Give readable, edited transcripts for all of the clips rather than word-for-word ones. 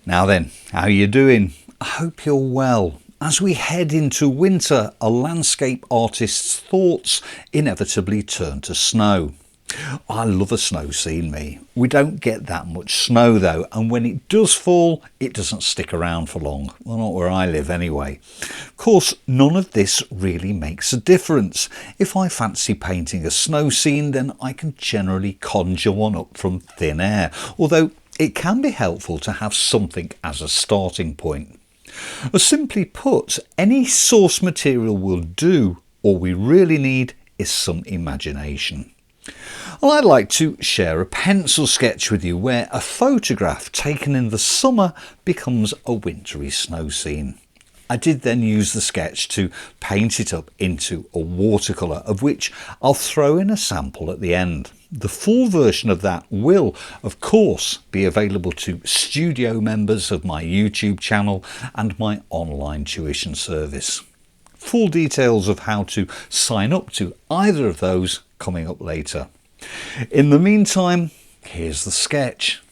Now then, how are you doing? I hope you're well. As we head into winter, a landscape artist's thoughts inevitably turn to snow. I love a snow scene, me. We don't get that much snow though, and when it does fall, it doesn't stick around for long. Well, not where I live anyway. Of course, none of this really makes a difference. If I fancy painting a snow scene, then I can generally conjure one up from thin air, although it can be helpful to have something as a starting point. Or simply put, any source material will do. All we really need is some imagination. Well, I'd like to share a pencil sketch with you where a photograph taken in the summer becomes a wintry snow scene. I did then use the sketch to paint it up into a watercolour, of which I'll throw in a sample at the end. The full version of that will, of course, be available to studio members of my YouTube channel and my online tuition service. Full details of how to sign up to either of those coming up later. In the meantime, here's the sketch.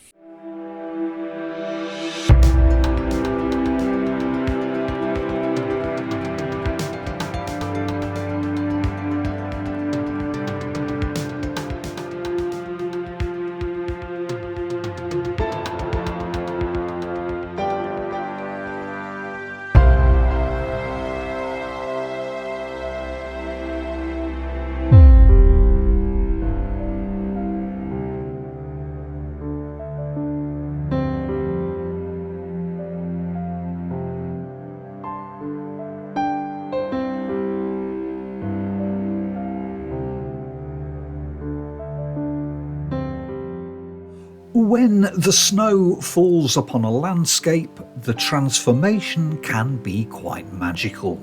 When the snow falls upon a landscape, the transformation can be quite magical.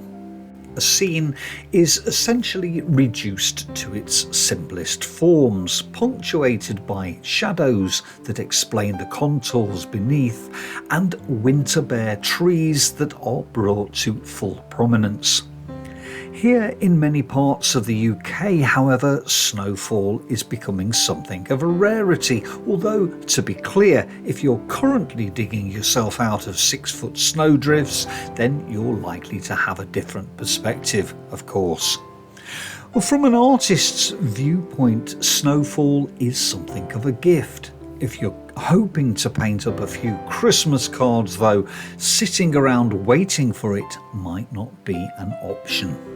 A scene is essentially reduced to its simplest forms, punctuated by shadows that explain the contours beneath and winter-bare trees that are brought to full prominence. Here in many parts of the UK, however, snowfall is becoming something of a rarity, although, to be clear, if you're currently digging yourself out of 6-foot snowdrifts, then you're likely to have a different perspective, of course. Well, from an artist's viewpoint, snowfall is something of a gift. If you're hoping to paint up a few Christmas cards, though, sitting around waiting for it might not be an option.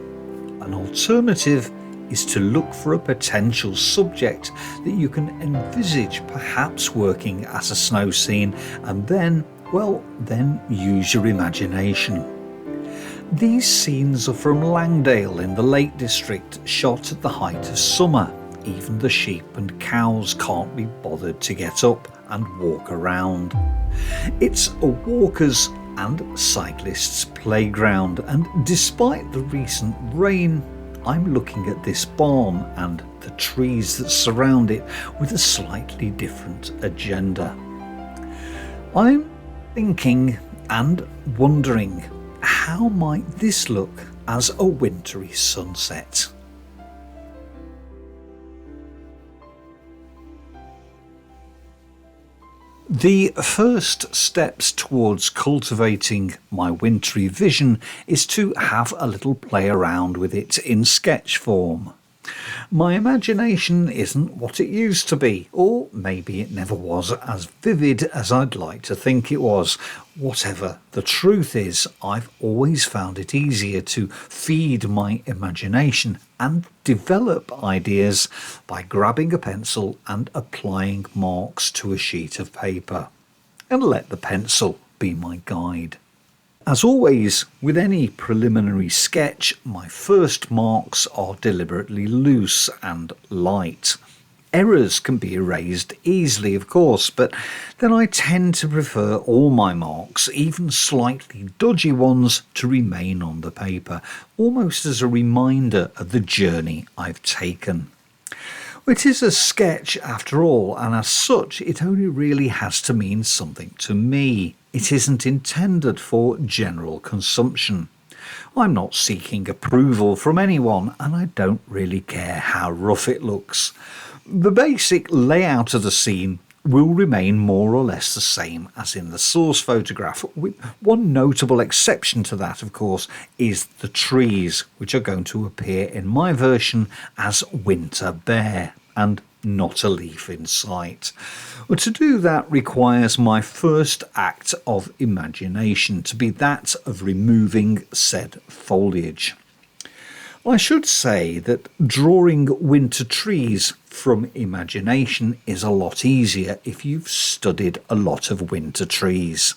An alternative is to look for a potential subject that you can envisage perhaps working as a snow scene and then use your imagination. These scenes are from Langdale in the Lake District, shot at the height of summer. Even the sheep and cows can't be bothered to get up and walk around. It's a walker's and cyclists' playground, and despite the recent rain, I'm looking at this barn and the trees that surround it with a slightly different agenda. I'm thinking and wondering, how might this look as a wintry sunset? The first steps towards cultivating my wintry vision is to have a little play around with it in sketch form. My imagination isn't what it used to be, or maybe it never was as vivid as I'd like to think it was. Whatever the truth is, I've always found it easier to feed my imagination and develop ideas by grabbing a pencil and applying marks to a sheet of paper, and let the pencil be my guide. As always, with any preliminary sketch, my first marks are deliberately loose and light. Errors can be erased easily, of course, but then I tend to prefer all my marks, even slightly dodgy ones, to remain on the paper, almost as a reminder of the journey I've taken. It is a sketch after all, and as such it only really has to mean something to me. It isn't intended for general consumption. I'm not seeking approval from anyone, and I don't really care how rough it looks. The basic layout of the scene will remain more or less the same as in the source photograph. With one notable exception to that, of course, is the trees, which are going to appear in my version as winter bare and not a leaf in sight. Well, to do that requires my first act of imagination to be that of removing said foliage. I should say that drawing winter trees from imagination is a lot easier if you've studied a lot of winter trees.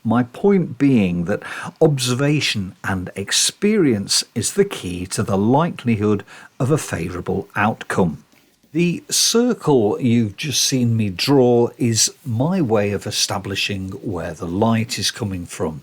My point being that observation and experience is the key to the likelihood of a favourable outcome. The circle you've just seen me draw is my way of establishing where the light is coming from.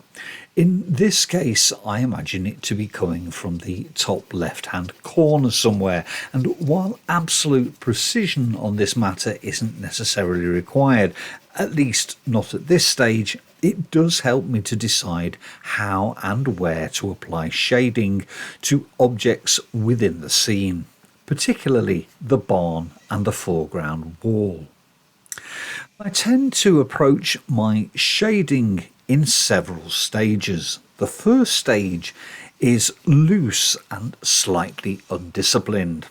In this case, I imagine it to be coming from the top left-hand corner somewhere, and while absolute precision on this matter isn't necessarily required, at least not at this stage, it does help me to decide how and where to apply shading to objects within the scene, particularly the barn and the foreground wall. I tend to approach my shading in several stages. The first stage is loose and slightly undisciplined.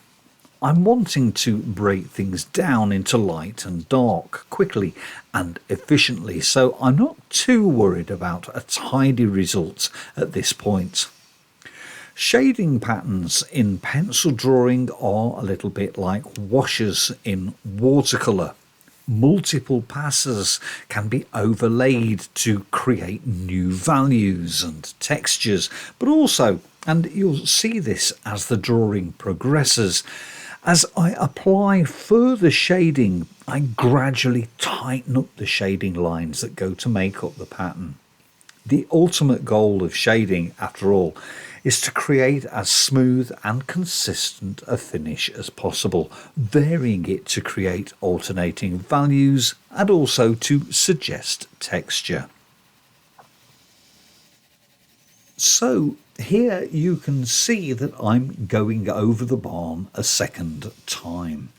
I'm wanting to break things down into light and dark quickly and efficiently, so I'm not too worried about a tidy result at this point. Shading patterns in pencil drawing are a little bit like washes in watercolour. Multiple passes can be overlaid to create new values and textures, but also, and you'll see this as the drawing progresses, as I apply further shading, I gradually tighten up the shading lines that go to make up the pattern. The ultimate goal of shading, after all, is to create as smooth and consistent a finish as possible, varying it to create alternating values and also to suggest texture. So here you can see that I'm going over the barn a second time.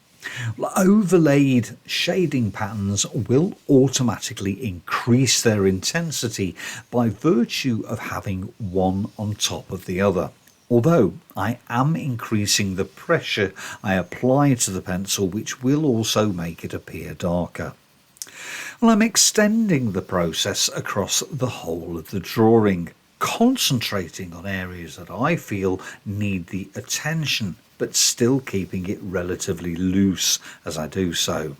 Overlaid shading patterns will automatically increase their intensity by virtue of having one on top of the other, although I am increasing the pressure I apply to the pencil, which will also make it appear darker. Well, I'm extending the process across the whole of the drawing, concentrating on areas that I feel need the attention, but still keeping it relatively loose as I do so.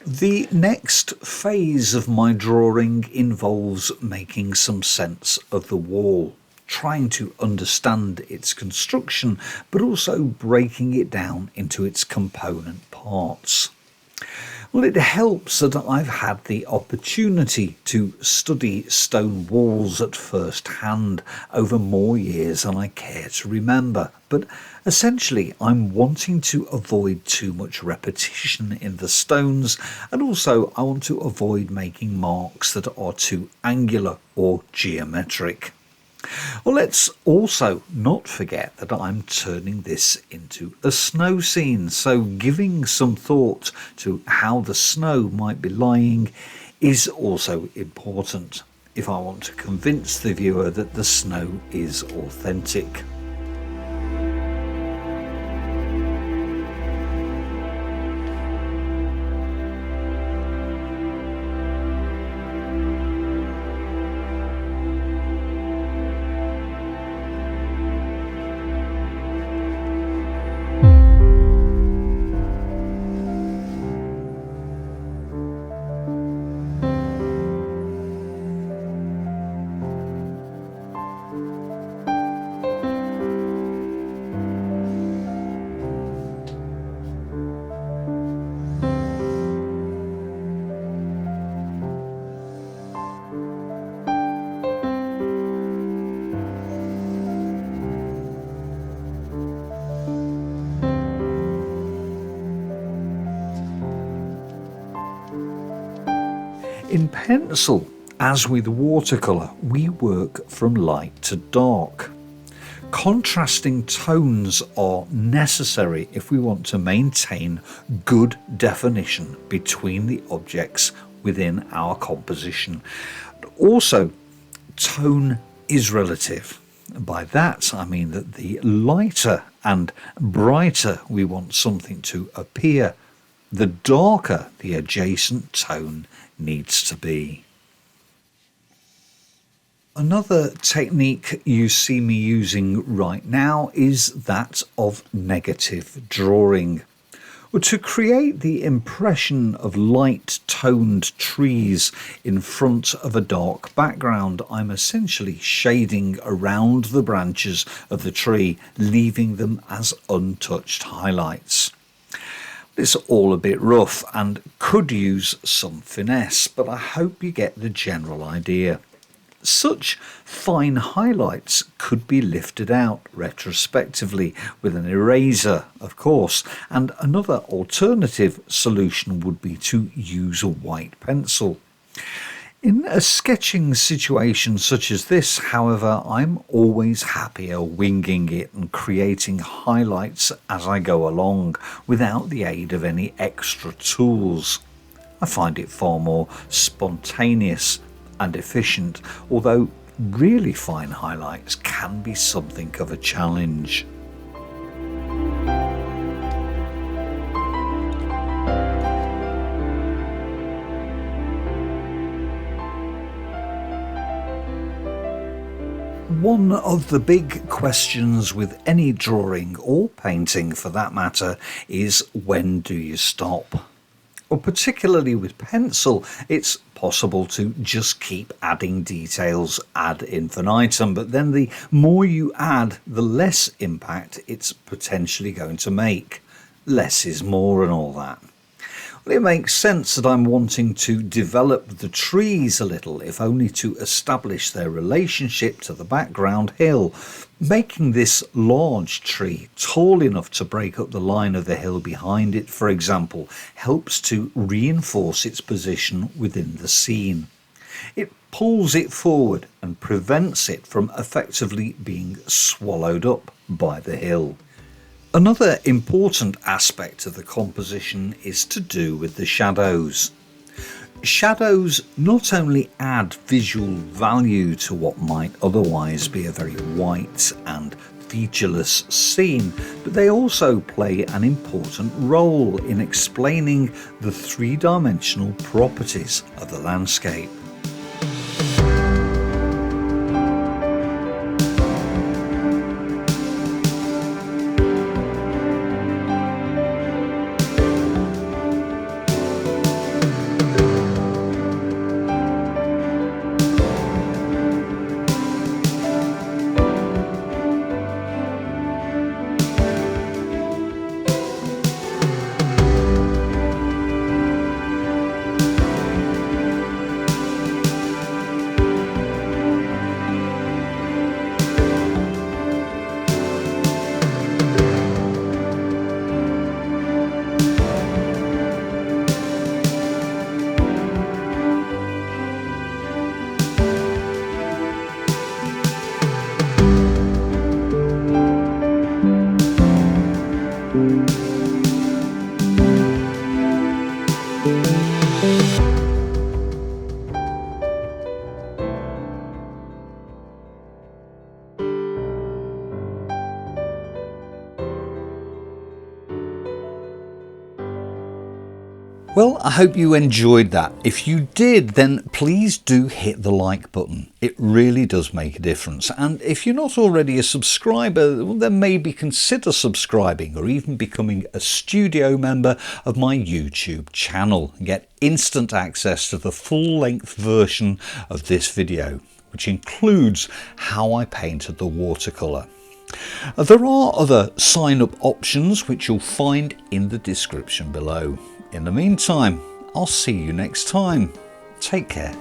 The next phase of my drawing involves making some sense of the wall, trying to understand its construction, but also breaking it down into its component parts. Well, it helps that I've had the opportunity to study stone walls at first hand over more years than I care to remember, but essentially I'm wanting to avoid too much repetition in the stones, and also I want to avoid making marks that are too angular or geometric. Well, let's also not forget that I'm turning this into a snow scene, so giving some thought to how the snow might be lying is also important if I want to convince the viewer that the snow is authentic. In pencil, as with watercolour, we work from light to dark. Contrasting tones are necessary if we want to maintain good definition between the objects within our composition. Also, tone is relative. By that I mean that the lighter and brighter we want something to appear, the darker the adjacent tone needs to be. Another technique you see me using right now is that of negative drawing. To create the impression of light-toned trees in front of a dark background, I'm essentially shading around the branches of the tree, leaving them as untouched highlights. It's all a bit rough and could use some finesse, but I hope you get the general idea. Such fine highlights could be lifted out retrospectively with an eraser, of course, and another alternative solution would be to use a white pencil. In a sketching situation such as this, however, I'm always happier winging it and creating highlights as I go along without the aid of any extra tools. I find it far more spontaneous and efficient, although really fine highlights can be something of a challenge. One of the big questions with any drawing or painting for that matter is, when do you stop? Well, particularly with pencil, it's possible to just keep adding details ad infinitum, but then the more you add, the less impact it's potentially going to make. Less is more and all that. Well, it makes sense that I'm wanting to develop the trees a little, if only to establish their relationship to the background hill. Making this large tree tall enough to break up the line of the hill behind it, for example, helps to reinforce its position within the scene. It pulls it forward and prevents it from effectively being swallowed up by the hill. Another important aspect of the composition is to do with the shadows. Shadows not only add visual value to what might otherwise be a very white and featureless scene, but they also play an important role in explaining the three-dimensional properties of the landscape. Well, I hope you enjoyed that. If you did, then please do hit the like button. It really does make a difference. And if you're not already a subscriber, well, then maybe consider subscribing or even becoming a studio member of my YouTube channel and get instant access to the full-length version of this video, which includes how I painted the watercolour. There are other sign-up options which you'll find in the description below. In the meantime, I'll see you next time. Take care.